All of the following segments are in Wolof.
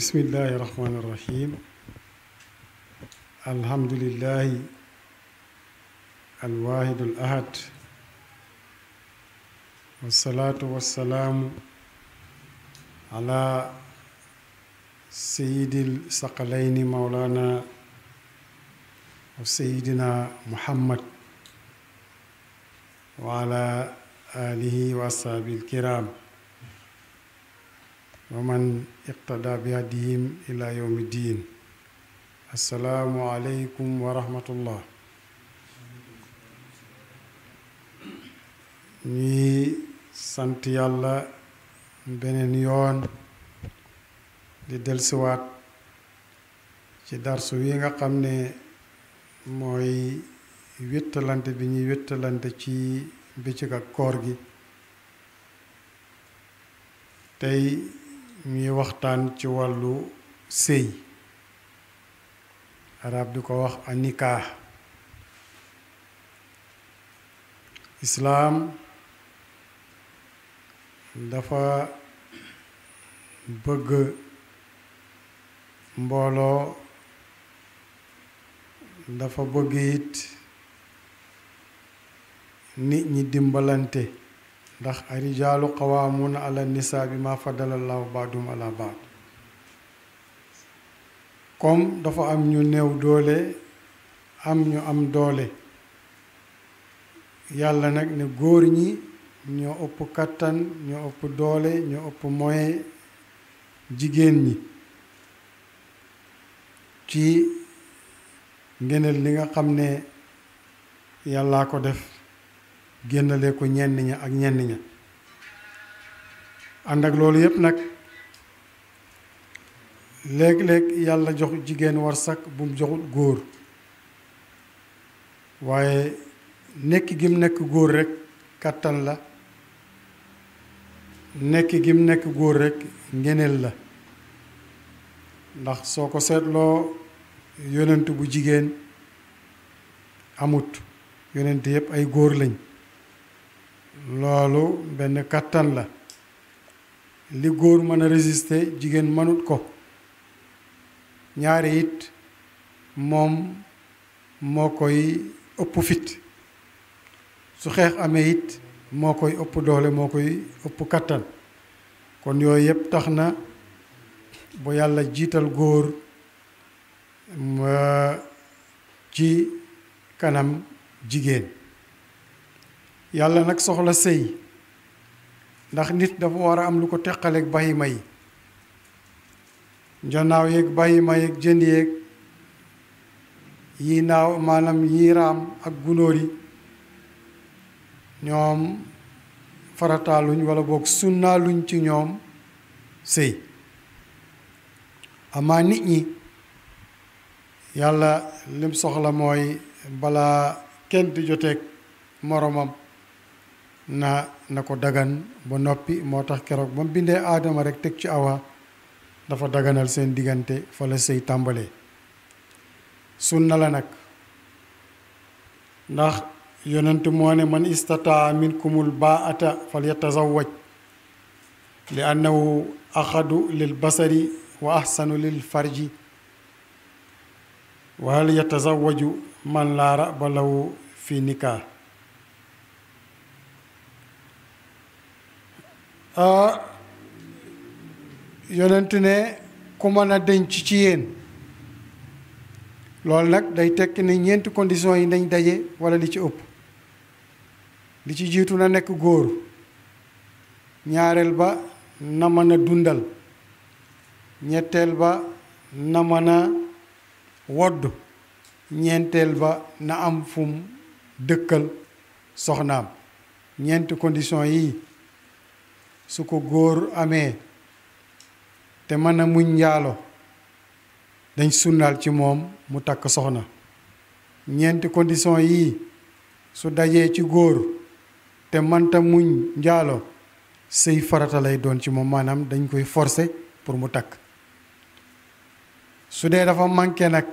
بسم الله الرحمن الرحيم الحمد لله الواحد الأحد والصلاة والسلام على سيد الثقلين مولانا وسيدنا محمد وعلى آله وأصحابه الكرام ومن اقتدى بهديهم إلى يوم الدين السلام عليكم ورحمة الله ñi sant yàlla beneen yoon di dellusiwaat ci darsu wi nga xam ne mooy wéttalante bi ñuy wéttalante ci bëccëg ak koor gi tey ñuy waxtaan ci wàllu sëy arab di ko wax anikah islaam dafa bëgg mbooloo dafa bëgg it nit ñi dimbalante ndax arijaalu qawaamuuna ala nisaa bi ma faddala allahu baadum ala baad comme dafa am ñu néew doole am ñu am doole yàlla nag ne góor ñi ñoo ëpp kattan ñoo ëpp doole ñoo ëpp moyen jigéen ñi ci ngeneel li nga xam ne yàllaa ko def génnale ko ñenn ña ak ñenn ña ànd ak loolu yépp nag léeg-léeg yàlla jox jigéen warsak bu mu joxul góor waaye nekk gim nekk góor rekk kàttan la nekk gim nekk góor rekk ngeneel la ndax soo ko seetloo yonent bu jigéen amut yonent yépp ay góor lañ loolu benn kàttan la li góor mën a résister jigéen mënut ko ñaari it moom moo koy ëpp fit su xeex amee it moo koy ëpp doole moo koy ëpp kàttan kon yooyu yépp tax na bu yàlla jiital góor ci kanam jigéen yàlla nag soxla sëy ndax nit dafa war a am lu ko teqaleeg bahima yi njanaaw yeeg bahima yeeg jën yeeg yi naaw maanaam yi raam ak gunóor yi ñoom farataaluñ wala boog sunnaaluñ ci ñoom sëy amaa nit ñi yàlla lim soxla mooy balaa kenn di joteeg moromam na ko dagan ba noppi moo tax keroog ba mu bindee aadama rek teg ci awa dafa daganal seen diggante fa la sëy tàmbalee sunna la nag ndax yonent moo ne man istataa minkumul baata fal yatazawwaj li annahu axadu lil basari wa ahsanu lil farji wa hal yatazawwaju man laa raba lahu fi nikaa yonent ne ku mën a denc ci yéen loolu nag day tekki ne ñeenti conditions yi nañ daje wala li ci ëpp li ci jiitu na nekk góor ñaareel ba na mën a dundal ñetteel ba na mën a wodd ñeenteel ba na am fum dëkkal soxnaam ñeenti conditions yi su ko góor amee te mën a muñ njaalo dañ sunnaal ci moom mu takk soxna ñeenti condition yii su dajee ci góor te mënta muñ njaalo sëy farata lay doon ci moom maanaam dañ koy forcer pour mu takk su dee dafa manqué nag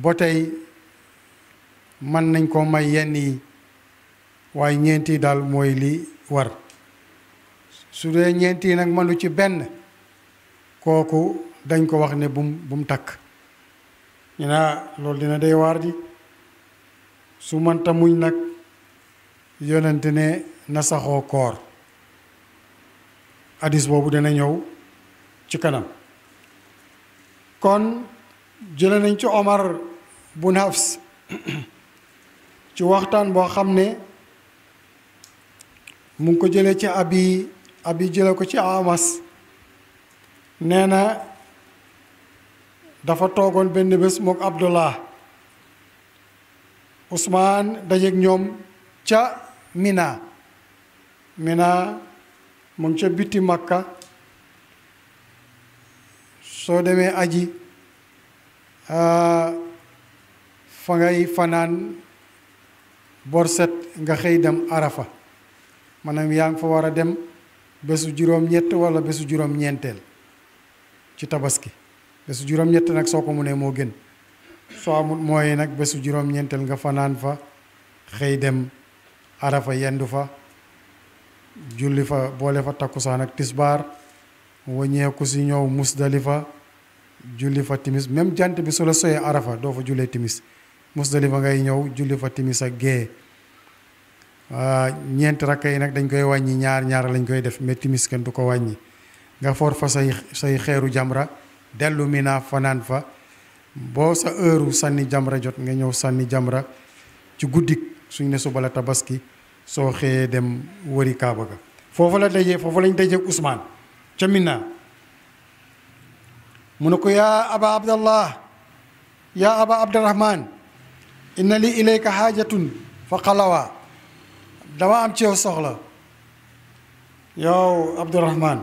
ba tey mën nañ koo may yenn yi waaye ñeenti daal mooy li war su dee ñeent yi nag mënu ci benn kooku dañ ko wax ne bum takk ñu ne loolu dina day waar di su mënta muñ nag yonente ne na saxoo koor hadis boobu dana ñëw ci kanam kon jële nañ ci Omar bun Hafs ci waxtaan boo xam ne mu ngi ko jëlee ci abi jële ko ci Amas nee na dafa toogoon benn bés mook Abdullah Ousmane dajeeg ñoom ca Mina mu ngi ca biti Makka soo demee aji fa ngay fanaan borset nga xëy dem Arafa maanaam yaa ngi fa war a dem bésu juróom-ñett wala bésu juróom-ñeenteel ci tabaski bésu juróom-ñett nag soo ko mënee moo gën soo amul mooy nag bésu juróom-ñeenteel nga fanaan fa xëy dem Arafa yendu fa julli fa boole fa takkusaan ak tisbaar waññeeku si ñëw Musdalifa julli fa timis même jant bi su la soyee Arafa doo fa jullee timis Musdalifa ngay ñëw julli fa timis ak gée ñeenti rakka yi nag dañ koy wàññi ñaar lañ koy def mais timis kenn du ko wàññi nga for fa say xeeru jamra dellu Mina fanaan fa boo sa heure sànni jamra jot nga ñëw sànni jamra ci guddik suñ ne suba la tabaski soo xëyee dem wëri Kaaba ga foofu lañ dajee Ousmane ca Mina mu ne ko yaa aba abdallah yaa aba abdurahman inna li ilayka haajatun fa xalawaa dama am ci yow soxla yow abdurahman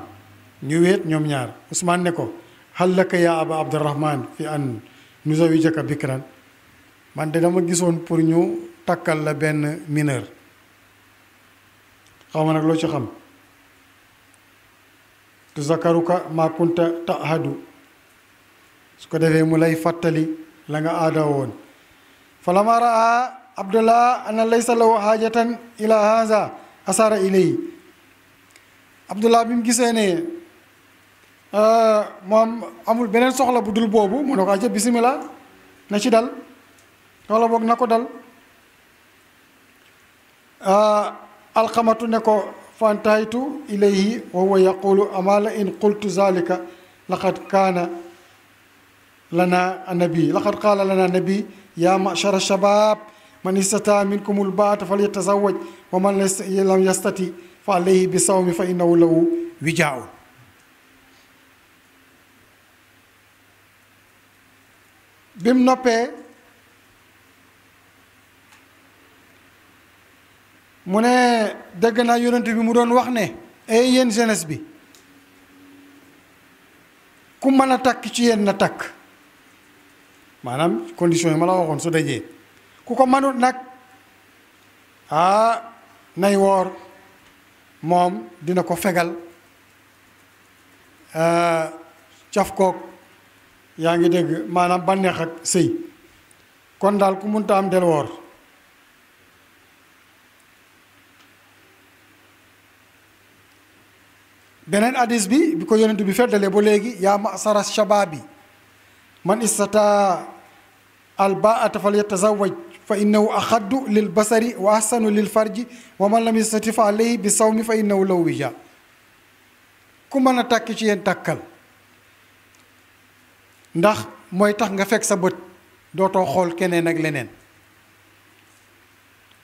ñu weet ñoom ñaar Ousmane ne ko hal laka yaa aba abdurahman fi an nuzawijaka bikran man de dama gisoon pour ñu takkal la benn mineur xaw ma nag loo ci xam tuzakaruka ma kunta tahadu su ko defee mu lay fàttali la nga aada woon falama raa abdullah ana laysa lahu haajatan ila haza asara ilayhi abdullah bi mu gisee ne moom amul beneen soxla bu dul boobu mu ne ko aja bismillah na ci dal wala boog na ko dal alqamatu ne ko fantahaytu ilayhi wa huwa yaqulu amala in qultu zalika laqad kaana lana nabi laqad qaala lana nabi ya ma'shara shabab man istata minkum al-baata falyatazawwaj wa man lam yastati fa alayhi bi sawmi fa innahu lahu wijaa'un bim noppee mu ne dégg naa yonent bi mu doon wax ne ay yéen jeunesse bi ku mën a takk ci yéen na takk maanaam condition yi ma la waxoon su dajee ku ko mënut nag nay woor moom dina ko fegal caf kook yaa ngi dégg maanaam bànneex ak sëy kon daal ku munta am del woor beneen hadis bi ko yonent bi feddalee ba léegi yaa ma'sara shababi man istata albaata falyatazawwaj fa innahu axaddu lil basari wa ahsanu lil farji wa man lam yastati fa alayhi bi sawmi fa innahu lahu wija ku mën a takk ci yéen takkal ndax mooy tax nga fekk sa bët dootoo xool keneen ak leneen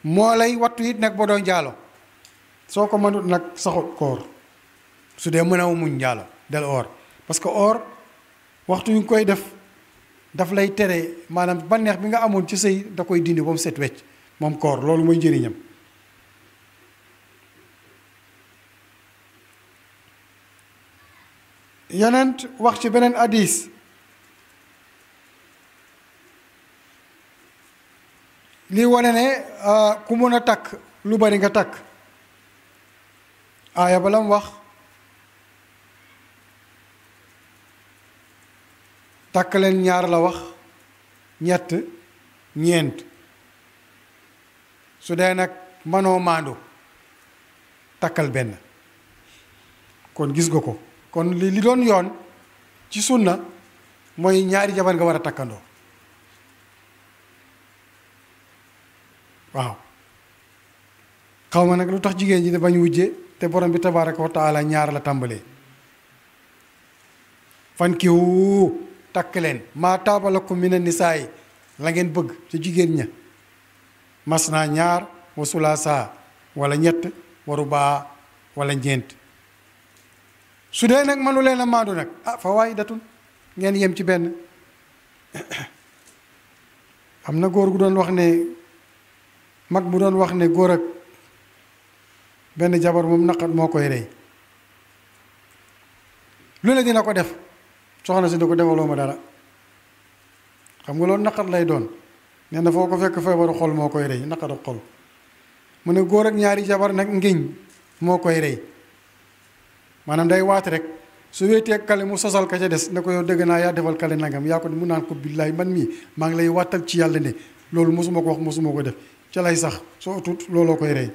moo lay wattu it nag ba doo njaalo soo ko mënut nag saxut koor su dee mën a muñ njaalo del or parce que or waxtu yu ngi koy def daf lay tere maanaam bànneex bi nga amoon ci sëy da koy dindi ba mu set wecc moom koor loolu mooy njëriñam yonent wax ci beneen hadis lii wane ne ku mun a takk lu bari nga takk aaya ba la mu wax takk leen ñaar la wax ñett ñeent su dee nag manoo maandu takkal benn kon gis nga ko kon li doon yoon ci sunna mooy ñaari jabar nga war a takkandoo waaw xaw ma nag lu tax jigéen ñi ne bañ wujje te borom bi tabaaraka wa taala ñaar la tàmbalee fankihu takk leen maa taaba lakum mina nisaa'i la ngeen bëgg ci jigéen ña mas naa ñaar wa sulaasa wala ñett wa rubaa wala ñeent su dee nag mënu leen a maandu nag fa waahidatun ngeen yem ci benn am na góor gu doon wax ne mag bu doon wax ne góor ak benn jabar moom naqat moo koy rey lu ne dina ko def soxna si da ko defaloo ma dara xam nga loolu naqat lay doon nee na foo ko fekk feebaru xol moo koy rey naqat ak xol mu ne góor ak ñaari jabar nag ngiñ moo koy rey maanaam day waat rek su wéetee kale mu sosal ka ca des ne ko yow dëgg naa yaa defal kale nangam yaa ko mu naan ko billaay man mii maa ngi lay wattal ci yàlla ne loolu mosuma ko wax mosuma ko def ca lay sax soo tut looloo koy rey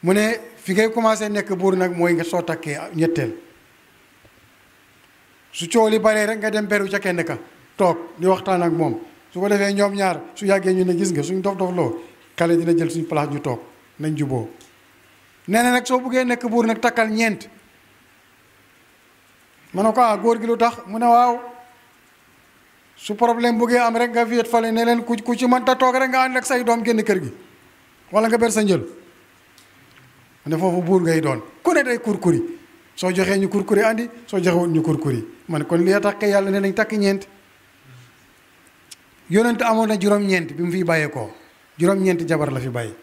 mu ne fi ngay commencé nekk buur nag mooy nga soo takkee ñetteel su coow li baree rek nga dem beru ca kenn ka toog di waxtaan ak moom su ko defee ñoom ñaar su yàggee ñu ne gis nga suñ dof dof loo kale dina jël suñ place ñu toog nañ juboo nee na nag soo buggee nekk buur nag takkal ñeent ma ne ko góor gi lu tax mu ne waaw su problème buggee am rek nga viet fale ne leen ku ci mënta toog rek nga ànd ak say doom génn kër gi wala nga ber sa njël mu ne foofu buur ngay doon ku ne day kurkuri soo joxee ñu kurkuri andi soo joxewut ñu kurkuri man kon li tax kay yàlla ne nañ takk ñeent yonent amoon na juróom-ñeent bi mu fiy bàyyeekoo juróom-ñeent jabar la fi bàyyi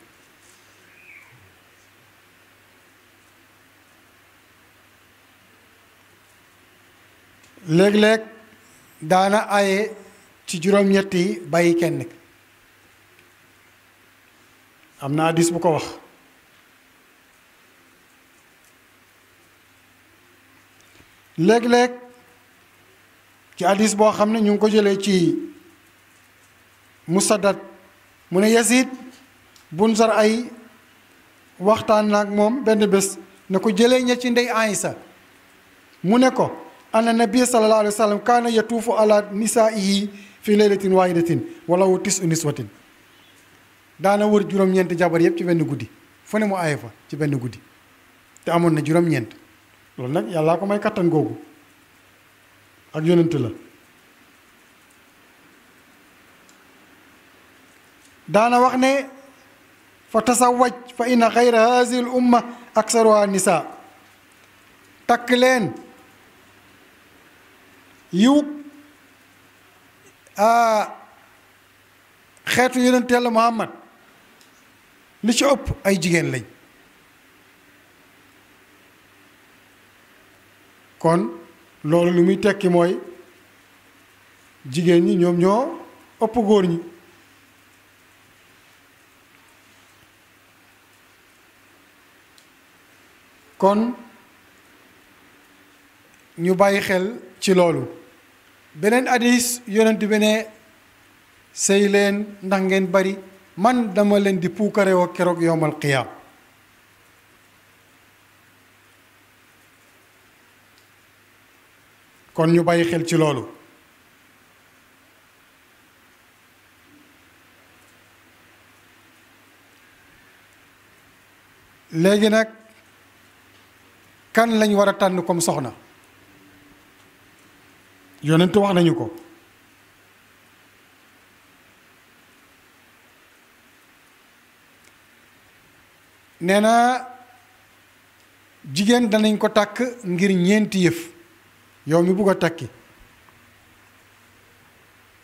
léeg-léeg daana aye ci juróom-ñett yi bàyyi kenn am na hadiis bu ko wax léeg-léeg ci hadiis boo xam ne ñu ngi ko jëlee ci Musaddad mu ne Yasid bun Zar ay waxtaan na ak moom benn bés ne ko jëlee ña ci ndey Aïsa mu ne ko anna nabiya sallallahu alayhi wa sallam kaana yatuufu ala nisaihi fi laylatin wahidatin wala wu tisu niswatin daana wër juróom-ñeent jabar yëpp ci benn guddi fu ne mu aaye fa ci benn guddi te amoon na juróom-ñeent loolu nag yàllaa ko may kattan googu ak yonent la daana wax ne fa tasawwaj fa inna xayra hazihi al umma aksaruha nisa takk leen yiw xeetu yonent Yàlla Muhammad li ci ëpp ay jigéen lañ kon loolu lu muy tekki mooy jigéen ñi ñoom ñoo ëpp góor ñi kon ñu bàyyi xel ci loolu beneen hadiis yonent bi ne sëy leen ndax ngeen bari man dama leen di puukarewoo keroog yowmal qiyaam kon ñu bàyyi xel ci loolu léegi nag kan lañ war a tànn comme soxna yonent wax nañu ko nee na jigéen danañ ko takk ngir ñeenti yëf yow mi bugg a takki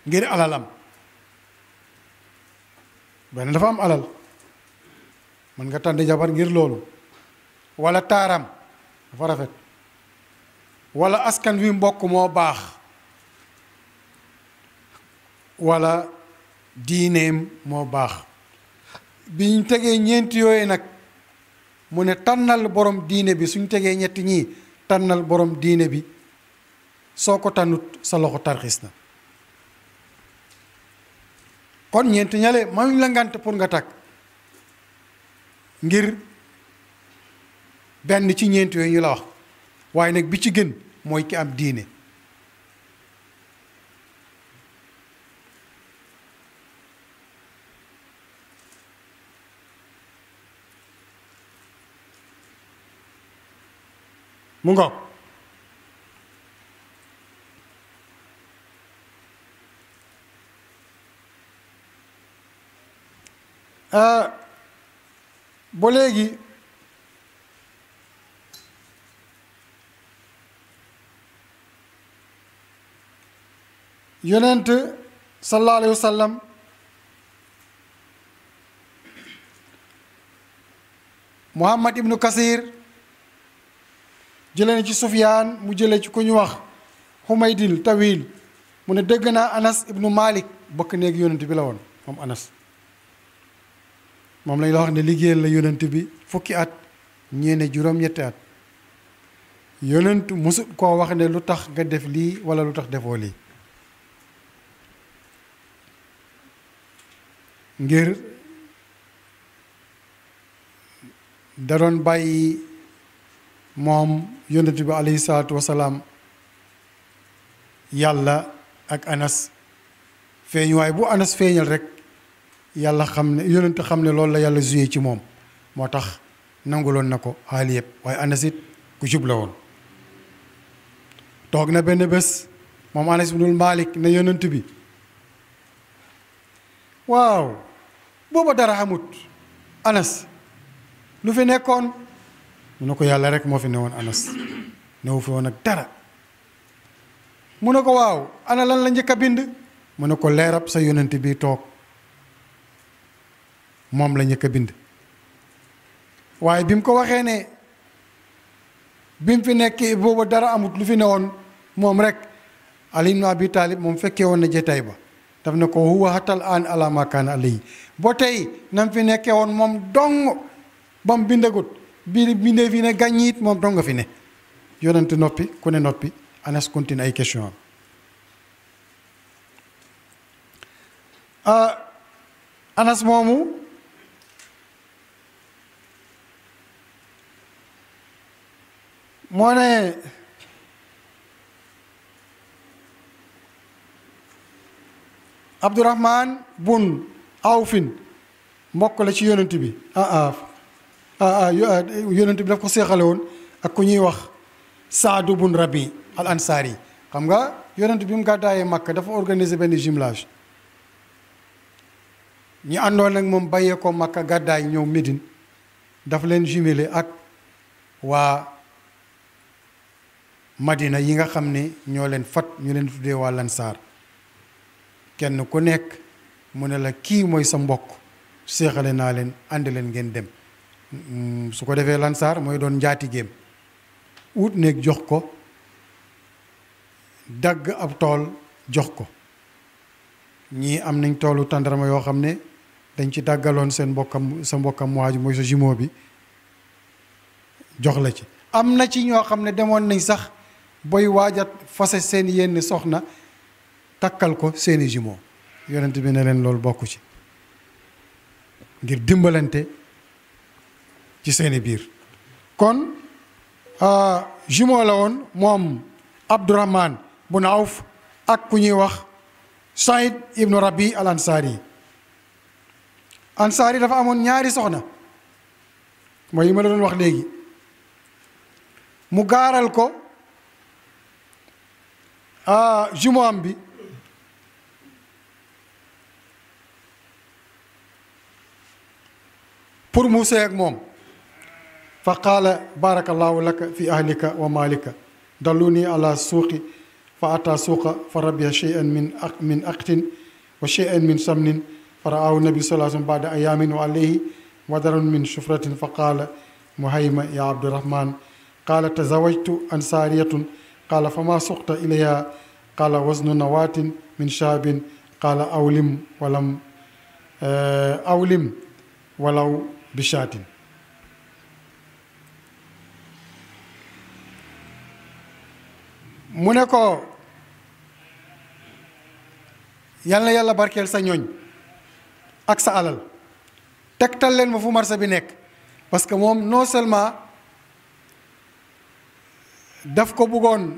ngir alalam benn dafa am alal mën nga tànn jabar ngir loolu walla taaram dafa rafet walla askan wi mbokk moo baax walla diineem moo baax biñ tegee ñeenti yooyu nag mu ne tànnal borom diine bi suñ tegee ñetti ñii tànnal borom diine bi soo ko tànnut sa loxo tarxis na kon ñeenti ñale mayuñ la ngànt pour nga takk ngir benn ci ñeenti yooyu ñu la wax waaye nag bi ci gën mooy ki am diine. mu ngoog ba léegi yonent sallallahu alayhi wa sallam Muhammad ibnu Kasir jëlee na ci Sufyaan mu jëlee ci ku ñu wax Humaydil Tawil mu ne dégg naa Anas ibnu Malik bokk néeg yonent bi la woon moom Anas moom lañ la wax ne liggéeyal la yonent bi fukki at ñeene juróom-ñetti at yonent musut koo wax ne lu tax nga def lii wala lu tax defoo lii ngir da doon bàyyi moom yonent bi alayhi salaatu wasalaam yàlla ak Anas feeñuwaay bu Anas feeñal rek yàlla xam ne yonent xam ne loolu la yàlla joué ci moom moo tax nanguloon na ko xaali yëpp waaye Anas it ku jub la woon toog na benn bés moom Anas ibnul Malik ne yonent bi waaw booba dara xamut Anas lu fi nekkoon mu ne ko yàlla rek moo fi newoon Anas newu fi woon ak dara mu ne ko waaw ana lan la njëkk a bind mu ne ko leerab sa yonent bi toog moom la njëkk a bind waaye bi mu ko waxee ne bi mu fi nekkee booba dara amut lu fi newoon moom rek Ali ibn Abi Talib moom fekkee woon na jetaay ba daf ne ko huwa hatal an ala ma kaana alayhi ba tey nam fi nekkee woon moom dong ba mu bindagut bii bindee fi ne gàññiit moom dong nga fi ne yonent noppi ku ne noppi Anas continue ay question Anas moomu moo ne Abdurahman bun Awfin mbokk la ci yonent bi yonent bi daf ko seexale woon ak ku ñuy wax Saadu bun Rabi al Ansari xam nga yonent bi mu gàddaayee Makka dafa organiser benn jumelage ñi àndoon nag moom bàyyee ko Makka gàddaay ñëw Médine daf leen jumelé ak waa Madina yi nga xam ne ñoo leen fat ñu leen tuddee waa Lansaar kenn ku nekk mu ne la kii mooy sa mbokk seexale naa leen ànd leen ngeen dem su ko defee Lansaar mooy doon njaatigéem wut néeg jox ko dagg ab tool jox ko ñii am nañ toolu tàndarma yoo xam ne dañ ci daggaloon seen mbokkam sa mbokkam waaju mooy sa jumeau bi jox la ci am na ci ñoo xam ne demoon nañ sax booy waajat fase seen yenn soxna takkal ko seeni jumeau yonent bi ne leen loolu bokku ci ngir dimbalante ci seeni biir kon jumeau la woon moom Abdurahman bun Awf ak ku ñuy wax Saïd ibnu Rabi al Ansari Ansari dafa amoon ñaari soxna mooy yi ma la doon wax léegi mu gaaral ko jumeau am bi pour mu sëy ak moom fa qaala barakallahu laka fi ahlika wa malika dalluni ala suuqi fa ata suuqa fa rabiya shay'an min aqtin wa shay'an min samnin fa ra'ahu nabi sallallahu alayhi wa sallam ba'da ayamin wa alayhi wadarun min shufratin fa qaala muhayma ya abdurahman qaala tazawajtu ansariyatun qaala fama suqta ilayha qaala waznu nawatin min shaabin qaala awlim walaw bishaatin mu ne ko yal na yàlla barkeel sa ñooñ ak sa alal tegtal leen ma fu marché bi nekk parce que moom non seulement daf ko bëggoon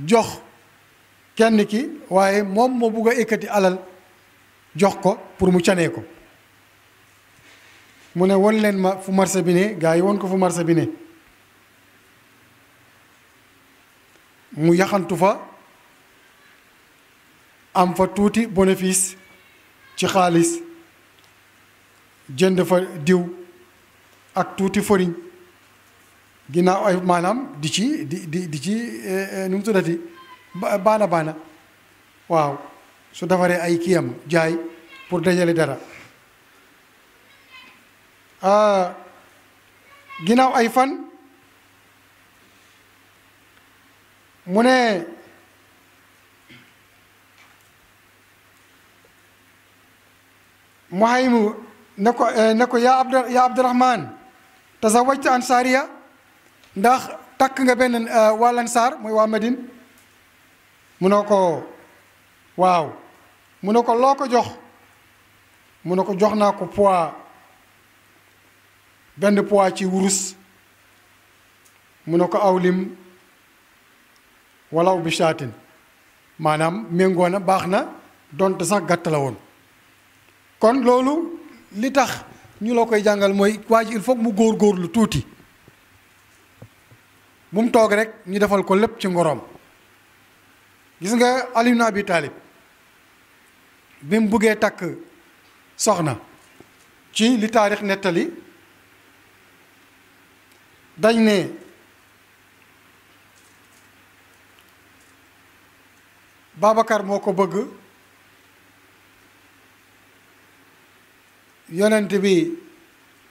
jox kenn ki waaye moom moo bëgg a ekkati alal jox ko pour mu canee ko mu ne won leen ma fu marché bi ne gaa yi won ko fu marché bi ne mu yaxantu fa am fa tuuti bénéfice ci xaalis jënd fa diw ak tuuti foriñ ginnaaw ay maanaam di ci nu mu tuddati baana waaw su defaree ay kiyam jaay pour dajale dara ginnaaw ay fan mu ne Muhaymu ne ko yaa Abdurahman tazawajta ansaariya ndax takk nga benn waa Ansaar mooy waa Madine mu ne ko waaw mu ne ko loo ko jox mu ne ko jox naa ko poids benn poids ci wurus mu ne ko awlim walaw bi shaatin maanaam méngoo na baax na donte sax gàtt la woon kon loolu li tax ñu la koy jàngal mooy waa ji il faut mu góor-góorlu tuuti bu mu toog rek ñu defal ko lépp ci ngoroom gis nga Ali ibn Abi Talib bi mu buggee takk soxna ci li taarix nettali dañ ne Babacar moo ko bëgg yonent bi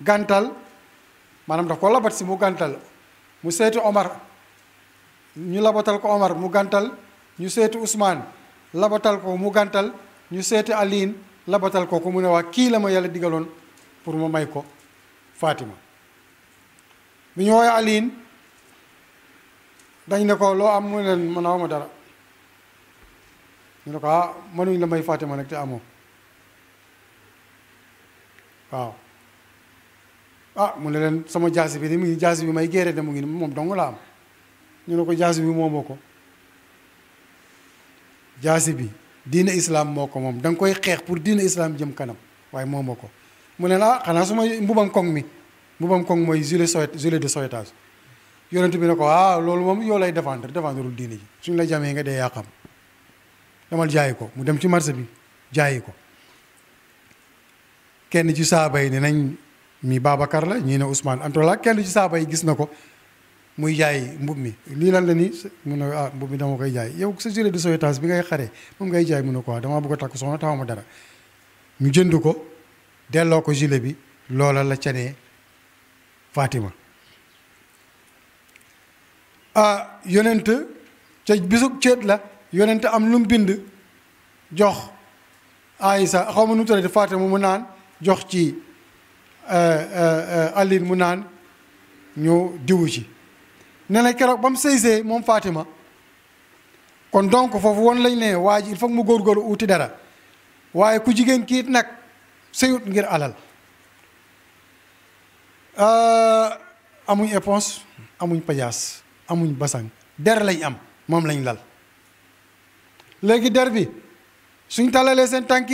gàntal maanaam daf ko labat si mu gàntal mu seeti Omar ñu labatal ko Omar mu gàntal ñu seeti Ousmane labatal ko mu gàntal ñu seeti Aliin labatal ko mu ne waa kii la ma yàlla digaloon pour ma may ko Fatima bi ñu woowee Aliin dañ ne ko loo am mu leen mën a ma dara ñu ne ko mënuñ la may Fatima nag te amoo waaw mu ne leen sama jaasi bi ni mu ngi jaasi bi may géere de mu ngi moom dong la am ñu ne ko jaasi bi moomoo ko jaasi bi diine islam moo ko moom da nga koy xeex pour diine islam jëm kanam waaye moomoo ko mu ne la xanaa su ma mbubam koŋ mooy gilet de sauvetage yonent bi ne ko loolu moom yow lay défendrul diine ji suñ la jamee nga dee yaa xam demal jaayi ko mu dem ci marché bi jaayi ko kenn ci saaba yi ne nañ mi Babacar la ñii ne Ousmane antola kenn ci saaba yi gis na ko muy jaay mbub mi lii lan la ni mu ne mbub mi dama koy jaay yow sa gilet de sauvetage bi ngay xaree moom ngay jaay mu ne ko damaa bëgg a takk soxna taxaw ma dara ñu jënd ko delloo ko gilet bi loola la canee Fatima yonent ca bisu céet la yonent am lu mu bind jox Aïssa xaw ma nu mu tuddati Fatima mu naan jox ci Aline mu naan ñu diwu ci ne na keroog ba mu sëysee moom Fatima kon donc foofu woon lañ ne waa ji il faut mu góorgóorlu uuti dara waaye ku jigéen kiit nag sëyut ngir alal amuñ éponge amuñ pajaas amuñ basang der lañ am moom lañ lal léegi der bi suñ talalee seen tànk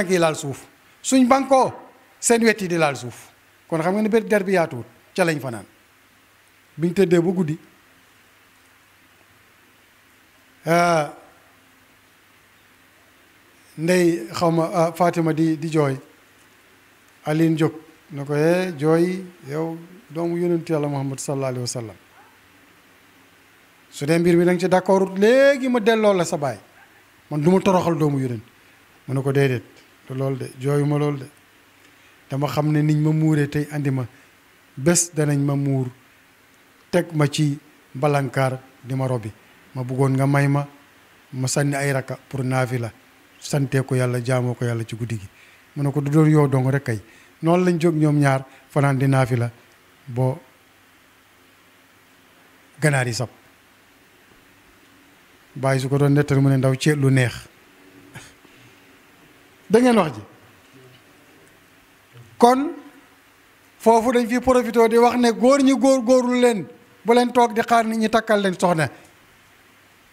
yi laal suuf suñ bankoo seen wet yi di laal suuf kon xam nga ne der bi yaatuwut ca lañ fanaan biñ tëddee ba guddi ndey xawma Fatima di jooy Aline jóg na ko jooy yow doomu yonentu yàlla Muhammad sallallahu alayhi wa sallam su dee mbir mi da nga ci d'accord léegi ma delloo la sa baay man du ma toroxal doomu yonent mu ne ko déedéet te loolu de jooyu ma loolu de dama xam ne niñ ma muuree tey andi ma bés danañ ma muur teg ma ci balankaar di ma robi ma bëggoon nga may ma sànni ay rakka pour naafila santee ko yàlla jaamoo ko yàlla ci guddi gi mu ne ko du doon yow dong rek kay noonu lañ jóg ñoom ñaar fanaan di naafila boo ganaar yi sab bàyyi su ko doon nettal mu ne ndaw ceet lu neex da ngeen wax ji kon foofu dañ fi profité di wax ne góor ñi góorlu leen bu leen toog di xaar nit ñi takkal leen soxna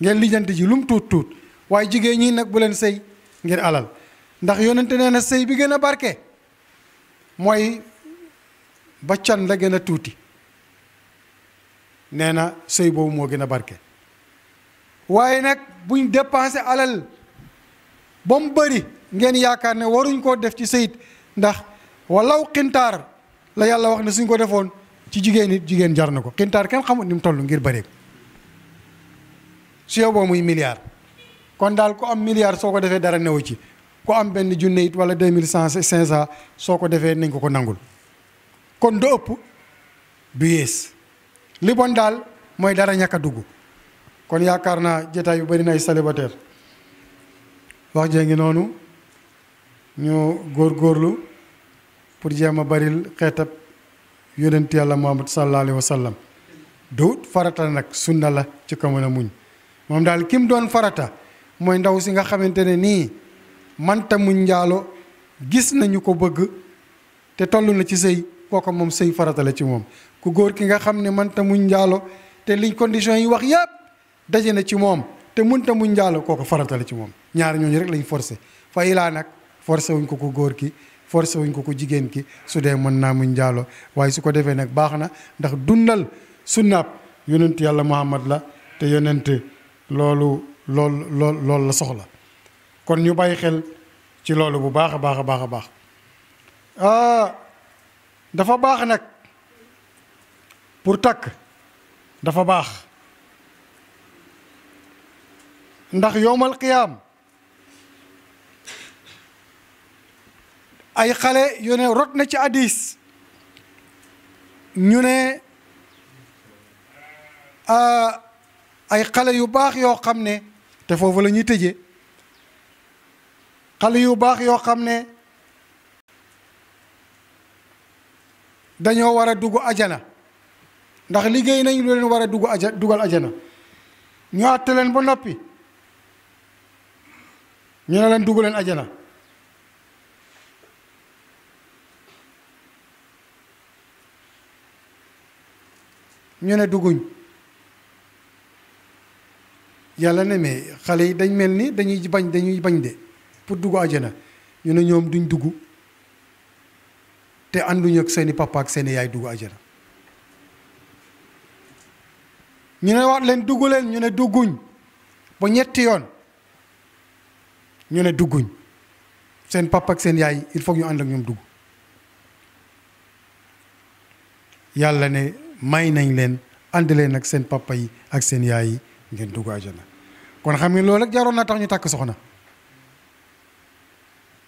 ngeen lijjanti ji lu mu tuut tuut waaye jigéen ñi nag bu leen sëy ngir alal ndax yonente nee na sëy bi gën a barke mooy ba can la gën a tuuti nee na sëy boobu moo gën a barke waaye nag buñ dépensé alal ba mu bëri ngeen yaakaar ne waruñ koo def ci sëyit ndax walaw xintaar la yàlla wax ne suñ ko defoon ci jigéen it jigéen jar na ko xintaar kenn xamut ni mu toll ngir bëri su yow boo muy milliard kon daal ku am milliard soo ko defee dara newu ci ku am benn junne it wala 2500 soo ko defee nañ ko nangul kon du ëpp du yées li bon daal mooy dara ñàkk a dugg kon yaakaar naa jotaay yu bari na ay célibataire wax jee ngi noonu ñu góorgóorlu pour jéem a baril xeetab yonent yàlla Muhammad sallallahu alayhi wa sallam du farata nag sunna la ci ko mën a muñ moom daal kim doon farata mooy ndaw si nga xamante ne nii manta muñ njaalo gis nañu ko bëgg te toll na ci sëy kooku moom sëy farata la ci moom ku góor ki nga xam ne manta muñ njaalo te liñ conditions yi wax yépp daje na ci moom te mënta muñ njaalo kooku farata la ci moom ñaar ñooñu rek lañ forcé fa ilaa nag forcé wuñ ko ku góor ki forcé wuñ ko ku jigéen ki su dee mën naa muñ njaalo waaye su ko defee nag baax na ndax dundal sunnaab yonent yàlla Muhammad la te yonent loolu la soxla kon ñu bàyyi xel ci loolu bu baax a baax a baax a baax dafa baax nag pour takk dafa baax ndax yowmal qiyaam ay xale yu ne rot na ci hadis ñu ne ay xale yu baax yoo xam ne te foofu la ñuy tëjee xale yu baax yoo xam ne dañoo war a dugg ajana ndax liggéey nañ lu leen war a dugal ajana ñu àtte leen ba noppi ñu ne leen dugg leen ajana ñu ne dugguñ yàlla ne mais xale yi dañ mel ni dañuy bañ de pour dugg ajana ñu ne ñoom duñ dugg te ànduñu ak seeni papa ak seeni yaay dugg ajana ñu ne waat leen dugg leen ñu ne dugguñ ba ñetti yoon ñu ne dugguñ seen papa ak seen yaay il faut ñu ànd ak ñoom dugg yàlla ne may nañ leen ànd leen ak seen papa yi ak seen yaay yi ngeen dugg ajana kon xam nga loolu rek jaroon na tax ñu takk soxna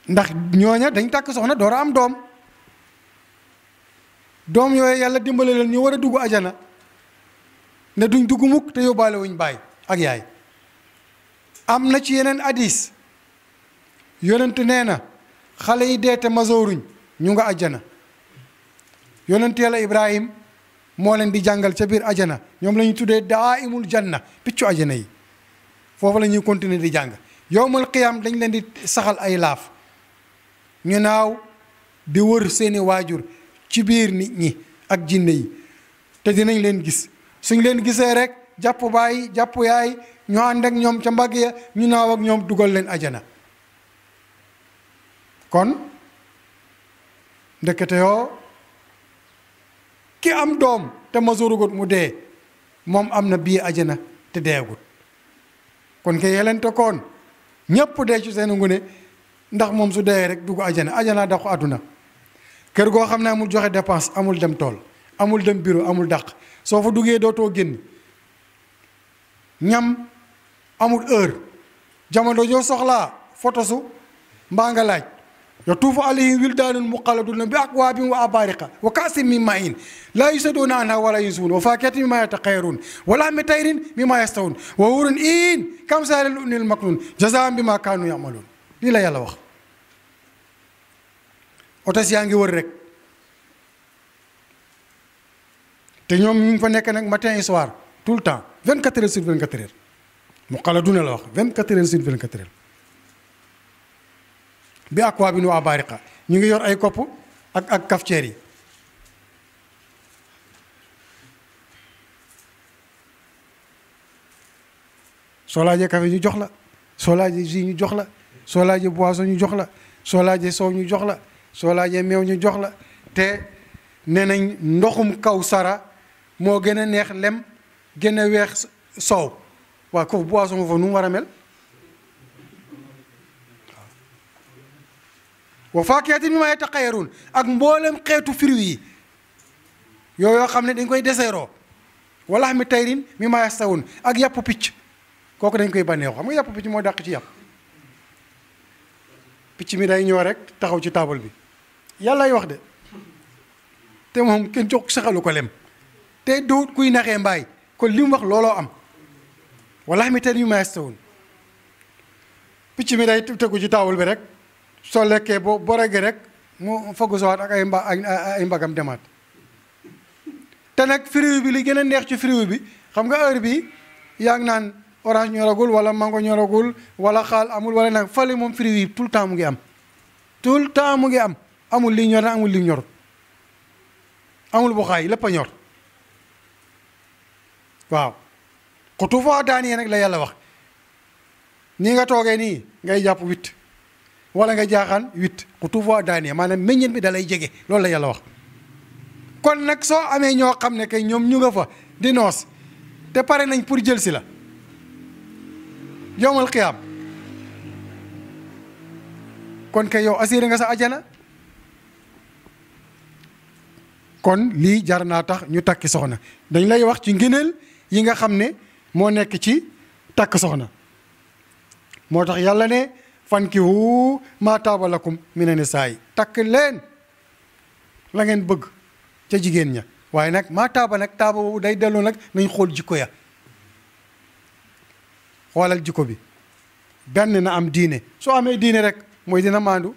ndax ñooña dañ takk soxna door a am doom yooyu yàlla dimbale leen ñu war a dugg ajana ne duñ dugg mukk te yóbbaale wuñ baay ak yaay am na ci yeneen hadis yonent nee na xale yi dee te masooruñ ñu nga ajana yonent yàlla Ibrahim moo leen di jàngal ca biir ajana ñoom la ñuy tuddee daa imul janna piccu ajana yi foofu la ñuy continuer di jàng yowmal qiyaam dañ leen di saxal ay laaf ñu naaw di wër seeni waajur ci biir nit ñi ak jinne yi te dinañ leen gis suñ leen gisee rek jàpp baay jàpp yaay ñu ànd ak ñoom ca mbagg ya ñu naaw ak ñoom dugal leen ajana kon ndekete yoo ki am doom te masurugut mu dee moom am na bii ajana te deegut kon ke yelente koon ñépp dee ci seen ngune ndax moom su dee rek dugg ajana daqu àdduna kër goo xam ne amul joxe dépense amul dem tool amul dem bureau amul dàq soo fa duggee dootoo génn ñam amul heure jamono joo soxlaa fotosu mbaa nga laaj yatuufu alayhim wildaanun muxalladuna bi akwaabin wa abaariqa wa kaasin min maa'in laa yusadduuna anhaa wa laa yunzafuun wa faakihatin mimmaa yataxayyaruun wa lahmi tayrin mimmaa yashtahun wa huurun iin kamsaali lu'lu'il maknuun jazaa'an bimaa kaanuu ya'maluun lii la yàlla wax hôtesse yaa ngi wër rek te ñoom ñu ngi fa nekk nag matin et soir tout le temps 24 heures sur 24 heures muxalladuna la wax 24 heures sur 24 heures bi akwaabin wa abaariqa ñu ngi yor ay kopp ak cafetière yi soo laajee café ñu jox la, soo laajee jus ñu jox la, soo laajee boisson ñu jox la, soo laajee soow ñu jox la, soo laajee meew ñu jox la. te nee nañ ndoxum Kawsara moo gën a neex lem, gën a weex soow. waaw kooku boisson fa nu mu war a mel. wa faakihatin mimmaa yataxayyaruun, ak mboolem xeetu fruits yi yooyu xam ne dañ koy deseeroo. wa lahmi tayrin mimmaa yashtahun, ak yàpp picc kooku dañ koy bànneexu. xam nga yàpp picc moo dàq ci yàpp. picc mi day ñëw rek taxaw ci taabal bi yàllaay wax de, te moom kenn jox saxalu ko lem, te duut kuy naxee mbaay, kon li mu wax looloo am. wa lahmi tayrin mimmaa yashtahun, picc mi day tegu ci taabal bi rek, soo lekkee boo reggee rek mu fogg sowaat ak ay mbagam demaat. te nag fruit bi li gën a neex ci fruit bi, xam nga heure bi yaa ngi naan orange ñoragul wala mango ñoragul wala xaal amul wala nag fale moom fruit yi tout le temps mu ngi am. tout le temps mu ngi am, amul li ñor na amul li ñor, amul bu xaay lépp a ñor. waaw xutuufuhaa daaniya nag la yàlla wax. nii nga toogee nii ngay jàpp 8 wala nga jaaxaan 8 xutuufuhaa daaniya, maanaam meññeen bi da lay jege, loolu la yàlla wax. kon nag soo amee ñoo xam ne kay ñoom ñu nga fa di noos te pare nañ pour jël si la yowmal qiyaam, kon kay yow assuré nga sa ajana. kon lii jar naa tax ñu takki soxna. dañ lay wax ci ngëneel yi nga xam ne moo nekk ci takk soxna. moo tax yàlla ne fankihu maa taaba lakum mina nisaa'i, takk leen la ngeen bëgg ca jigéen ña. waaye nag maa taaba nag taaba boobu day delloo nag nañ xool jikko ya. xoolal jikko bi benn na am diine. soo amee diine rek mooy dina maandu,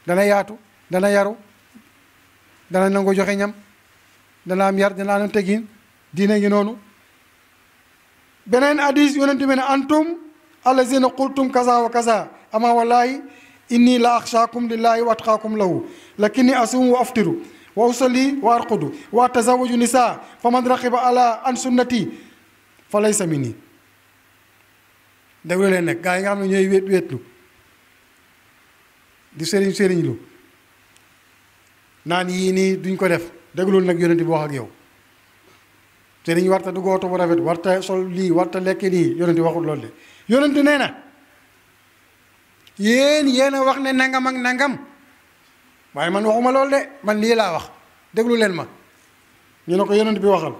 dana yaatu, dana yaru, dana nangu joxe ñam, dana am yar, dana am tegin. diine ngi noonu. beneen hadis yonent bi ne antum allazina qultum kaza wa kaza ama wallahi inni la axshaakum lillahi wa atqaakum lahu lakinni asumu wa aftiru wa usalli wa arqudu wa atazawaju nisa fa man raqiba ala an sunnati fa laysa minni. déglu leen nag gaa yi nga xam ne ñooy wéetlu di sëriñ lu naan yii nii duñ ko def. déglul nag yonent bi wax ak yow. sëriñ warta dugg oto bu rafet, warta sol lii, warta lekk lii, yonent bi waxul loolu de. yonent nee na yéen a wax ne nangam ak nangam, waaye man waxuma loolu de, man lii laa wax. déglu leen ma. ñu ne ko yonent bi waxal.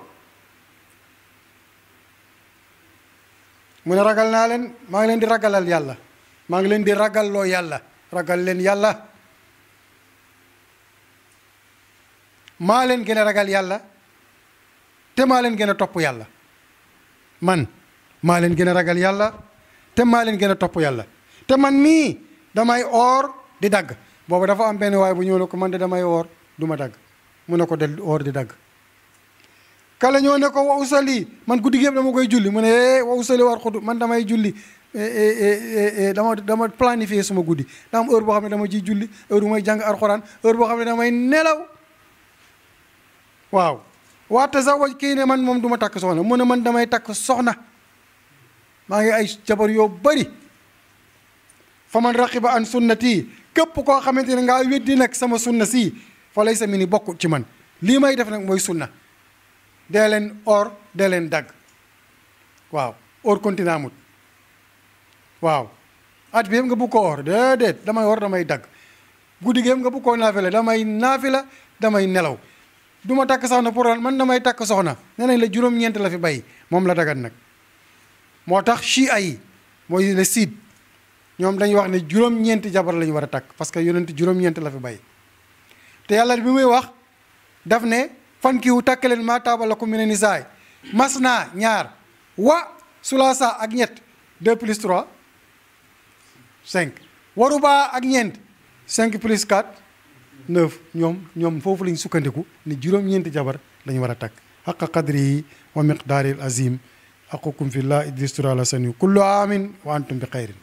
mu ne ragal naa leen, maa ngi leen di ragalal yàlla, maa ngi leen di ragalloo yàlla. ragal leen yàlla. maa leen gën a ragal yàlla te maa leen gën a topp yàlla. man maa leen gën a ragal yàlla te maa leen gën a topp yàlla. te man mii damay oor di dagg. boobu dafa am benn waay bu ñëw ne ko man de damay oor du ma dagg. mu ne ko del oor di dagg. kala ñoo ne ko wa usali, man guddi gi yëpp dama koy julli. mu ne wa usali war xudu, man damay julli dama planifier suma guddi. daa am heure boo xam ne dama ciy julli, heure bu may jàng alxuraan, heure boo xam ne damay nelaw. waaw waa tazawwaj, kii ne man moom du ma takk soxna. mu ne man damay takk soxna, maa ngi ay jabar yoo bari. fa man raqiba an sunnati, képp koo xamante ne ngaa weddi nag sama sunna si fa laysa minni, bokk ci man. lii may def nag mooy sunna. dee leen or, dee leen dagg. waaw or continue amut. waaw at bi yëpp nga bëgg ko or, déedéet, damay or damay dagg. guddi gi yëpp nga bëgg koo naafila, damay naafila, damay nelaw. du ma takk soxna pour man damay takk soxna. nee nañ la juróom-ñeent la fi bay, moom la dagan nag. moo tax chia yi mooy le siid ñoom dañuy wax ne juróom-ñeenti jabar la ñu war a takk, parce que yonent juróom-ñeent la fi bay. te yàlla bi muy wax daf ne fankihu takk leen maa taaba lakum mina nisaa, masna ñaar, wa sulaasa ak ñett, 2 plus 3 5, wa rubaa ak ñeent, 5 plus 4 9. ñoom foofu lañ sukkandiku ni juróom-ñeenti jabar lañu war a takk. xaqa qadrihi wa miqdaaril azim. aqukum fillah idris turala sani kullu amin wa antum bi xayrin.